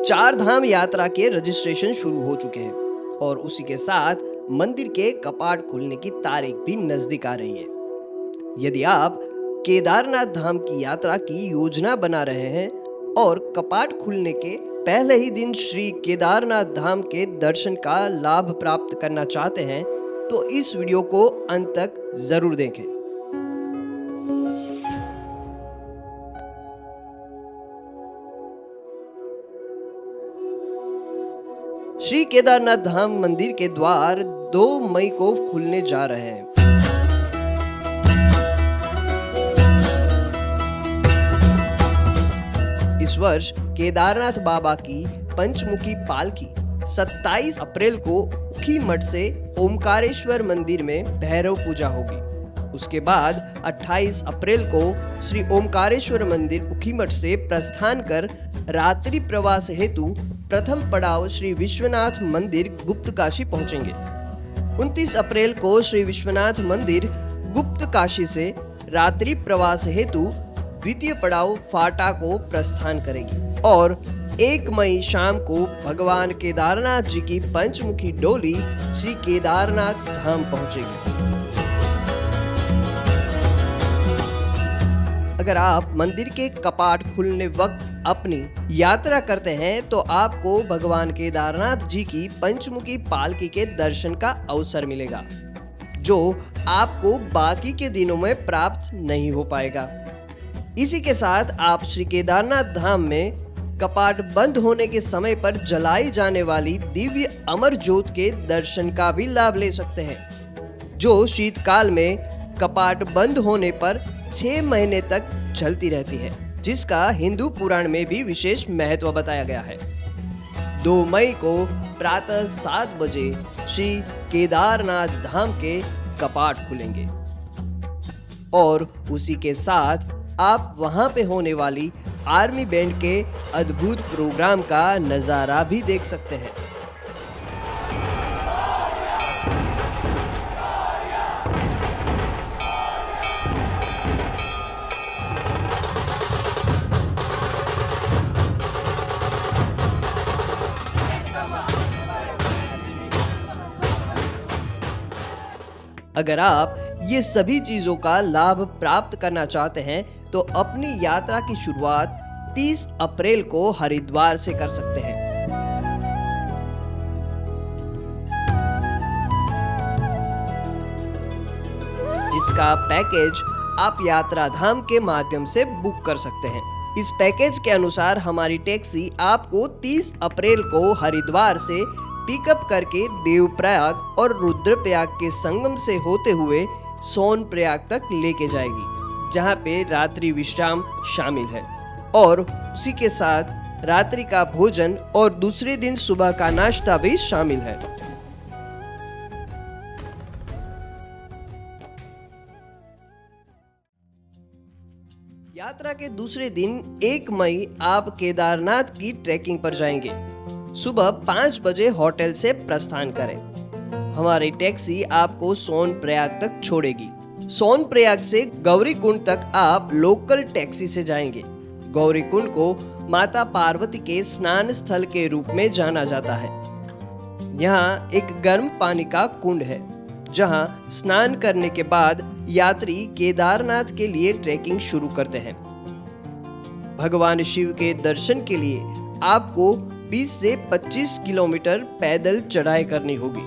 चार धाम यात्रा के रजिस्ट्रेशन शुरू हो चुके हैं और उसी के साथ मंदिर के कपाट खुलने की तारीख भी नजदीक आ रही है। यदि आप केदारनाथ धाम की यात्रा की योजना बना रहे हैं और कपाट खुलने के पहले ही दिन श्री केदारनाथ धाम के दर्शन का लाभ प्राप्त करना चाहते हैं तो इस वीडियो को अंत तक जरूर देखें। श्री केदारनाथ धाम मंदिर के द्वार 2 मई को खुलने जा रहे हैं। इस वर्ष केदारनाथ बाबा की पंचमुखी पालकी 27 अप्रैल को उखी मठ से ओमकारेश्वर मंदिर में भैरव पूजा होगी। उसके बाद 28 अप्रैल को श्री ओमकारेश्वर मंदिर उखी मठ से प्रस्थान कर रात्रि प्रवास हेतु प्रथम पड़ाव श्री विश्वनाथ मंदिर गुप्त काशी पहुंचेंगे। 29 अप्रैल को श्री विश्वनाथ मंदिर गुप्त काशी से रात्रि प्रवास हेतु द्वितीय पड़ाव फाटा को प्रस्थान करेगी और 1 मई शाम को भगवान केदारनाथ जी की पंचमुखी डोली श्री केदारनाथ धाम पहुंचेगी। अगर आप मंदिर के कपाट खुलने वक्त अपनी यात्रा करते हैं तो आपको भगवान केदारनाथ जी की पंचमुखी पालकी के दर्शन का अवसर मिलेगा, जो आपको बाकी के दिनों में प्राप्त नहीं हो पाएगा। इसी के साथ आप श्री केदारनाथ धाम में कपाट बंद होने के समय पर जलाई जाने वाली दिव्य अमर ज्योत के दर्शन का भी लाभ ले सकते हैं, जो शीतकाल में कपाट बंद होने पर 6 महीने तक चलती रहती है, जिसका हिंदू पुराण में भी विशेष महत्व बताया गया है। 2 मई को प्रातः 7 बजे श्री केदारनाथ धाम के कपाट खुलेंगे और उसी के साथ आप वहां पे होने वाली आर्मी बैंड के अद्भुत प्रोग्राम का नजारा भी देख सकते हैं। अगर आप ये सभी चीजों का लाभ प्राप्त करना चाहते हैं तो अपनी यात्रा की शुरुआत 30 अप्रैल को हरिद्वार से कर सकते हैं। जिसका पैकेज आप यात्रा धाम के माध्यम से बुक कर सकते हैं। इस पैकेज के अनुसार हमारी टैक्सी आपको 30 अप्रैल को हरिद्वार से पिकअप करके देवप्रयाग और रुद्रप्रयाग के संगम से होते हुए सोनप्रयाग तक लेके जाएगी, जहां पे रात्रि विश्राम शामिल है और उसी के साथ रात्रि का भोजन और दूसरे दिन सुबह का नाश्ता भी शामिल है। यात्रा के दूसरे दिन 1 मई आप केदारनाथ की ट्रैकिंग पर जाएंगे। सुबह 5 बजे होटल से प्रस्थान करें। हमारी टैक्सी आपको सोनप्रयाग तक छोड़ेगी। सोनप्रयाग से गौरीकुंड तक आप लोकल टैक्सी से जाएंगे। गौरीकुंड को माता पार्वती के स्नान स्थल के रूप में जाना जाता है। यहाँ एक गर्म पानी का कुंड है, जहाँ स्नान करने के बाद यात्री केदारनाथ के लिए ट्रैकिंग शुरू करते हैं। भगवान शिव के दर्शन के लिए आपको 20 से 25 किलोमीटर पैदल चढ़ाई करनी होगी।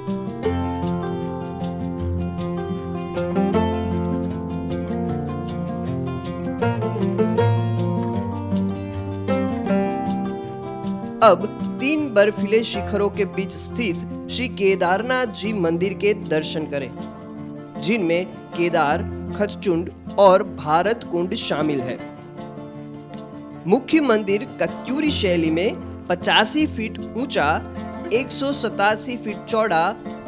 अब 3 बर्फीले शिखरों के बीच स्थित श्री केदारनाथ जी मंदिर के दर्शन करें, जिनमें केदार, खचचुंड और भारत कुंड शामिल है। मुख्य मंदिर कत्यूरी शैली में 85 फीट ऊंचा, 187 फीट चौड़ा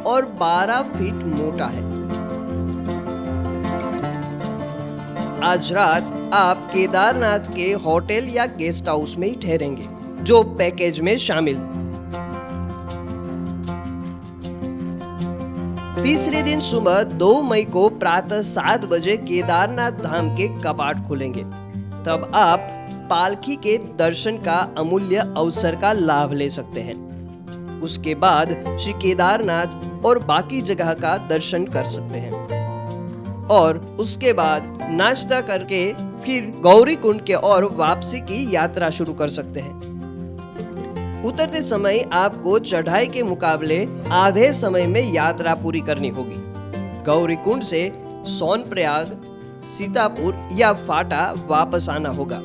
और 12 फीट मोटा है। आज रात आप केदारनाथ के होटल या गेस्ट हाउस में ही ठहरेंगे, जो पैकेज में शामिल। तीसरे दिन सुबह 2 मई को प्रातः 7 बजे केदारनाथ धाम के कपाट खुलेंगे। तब आप पालकी के दर्शन का अमूल्य अवसर का लाभ ले सकते हैं। उसके बाद श्री केदारनाथ और बाकी जगह का दर्शन कर सकते हैं और उसके बाद नाश्ता करके फिर गौरी कुंड के ओर वापसी की यात्रा शुरू कर सकते हैं। उतरते समय आपको चढ़ाई के मुकाबले आधे समय में यात्रा पूरी करनी होगी। गौरी कुंड से सोनप्रयाग, सीतापुर या फाटा वापस आना होगा,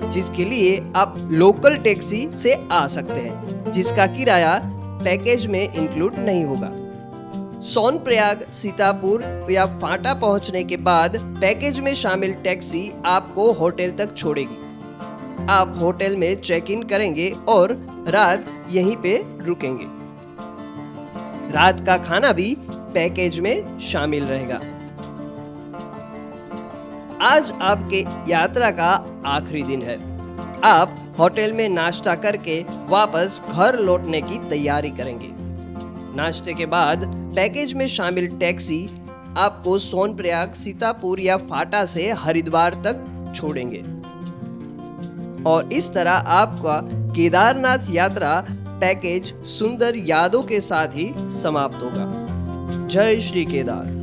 जिसके लिए आप लोकल टैक्सी से आ सकते हैं, जिसका किराया पैकेज में इंक्लूड नहीं होगा। सोनप्रयाग, सीतापुर या फाटा पहुंचने के बाद पैकेज में शामिल टैक्सी आपको होटल तक छोड़ेगी। आप होटल में चेक इन करेंगे और रात यहीं पे रुकेंगे। रात का खाना भी पैकेज में शामिल रहेगा। आज आपके यात्रा का आखिरी दिन है। आप होटल में नाश्ता करके वापस घर लौटने की तैयारी करेंगे। नाश्ते के बाद पैकेज में शामिल टैक्सी आपको सोनप्रयाग, सीतापुर या फाटा से हरिद्वार तक छोड़ेंगे और इस तरह आपका केदारनाथ यात्रा पैकेज सुंदर यादों के साथ ही समाप्त होगा। जय श्री केदार।